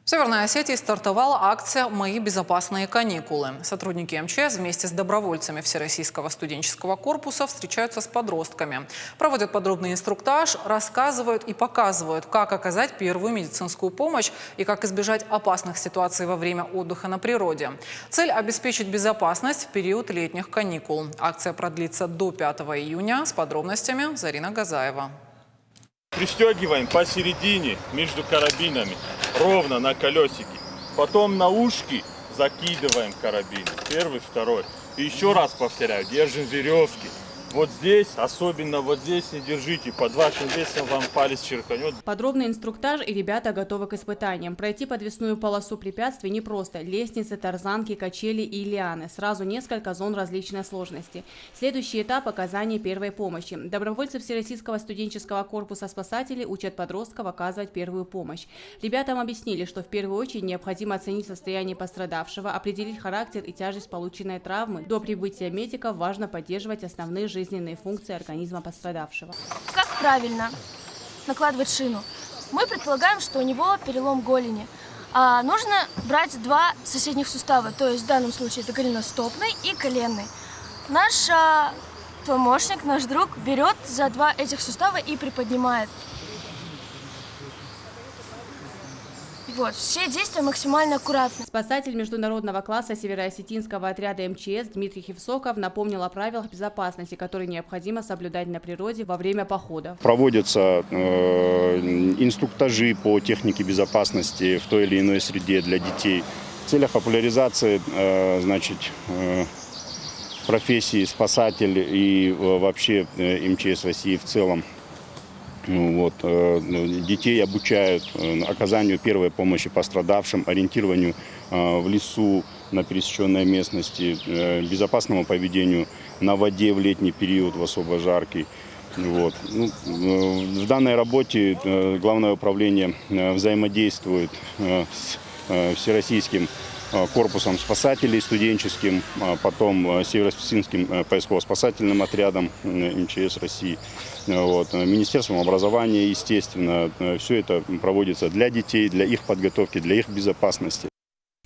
В Северной Осетии стартовала акция «Мои безопасные каникулы». Сотрудники МЧС вместе с добровольцами Всероссийского студенческого корпуса встречаются с подростками. Проводят подробный инструктаж, рассказывают и показывают, как оказать первую медицинскую помощь и как избежать опасных ситуаций во время отдыха на природе. Цель – обеспечить безопасность в период летних каникул. Акция продлится до 5 июня. С подробностями Зарина Газаева. Пристегиваем посередине, между карабинами, ровно на колесике. Потом на ушки закидываем карабин. Первый, второй. И еще раз повторяю, держим веревки. Вот здесь, особенно вот здесь не держите. Под вашим весом вам палец черканет. Подробный инструктаж, и ребята готовы к испытаниям. Пройти подвесную полосу препятствий непросто. Лестницы, тарзанки, качели и лианы. Сразу несколько зон различной сложности. Следующий этап – оказание первой помощи. Добровольцы Всероссийского студенческого корпуса спасателей учат подростков оказывать первую помощь. Ребятам объяснили, что в первую очередь необходимо оценить состояние пострадавшего, определить характер и тяжесть полученной травмы. До прибытия медиков важно поддерживать основные жизненные функции организма пострадавшего. Как правильно накладывать шину? Мы предполагаем, что у него перелом голени. Нужно брать два соседних сустава, то есть в данном случае это голеностопный и коленный. Наш помощник, наш друг берет за два этих сустава и приподнимает. Вот, все действия максимально аккуратны. Спасатель международного класса североосетинского отряда МЧС Дмитрий Хевсоков напомнил о правилах безопасности, которые необходимо соблюдать на природе во время похода. Проводятся инструктажи по технике безопасности в той или иной среде для детей. В целях популяризации профессии спасатель и вообще МЧС России в целом. Детей обучают оказанию первой помощи пострадавшим, ориентированию в лесу, на пересеченной местности, безопасному поведению на воде в летний период, в особо жаркий. В данной работе Главное управление взаимодействует с Всероссийским корпусом спасателей студенческим, потом Северо-Осетинским поисково-спасательным отрядом МЧС России, Министерством образования, естественно. Все это проводится для детей, для их подготовки, для их безопасности.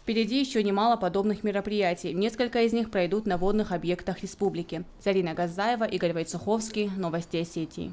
Впереди еще немало подобных мероприятий. Несколько из них пройдут на водных объектах республики. Зарина Газаева, Игорь Войцеховский. Новости Осетии.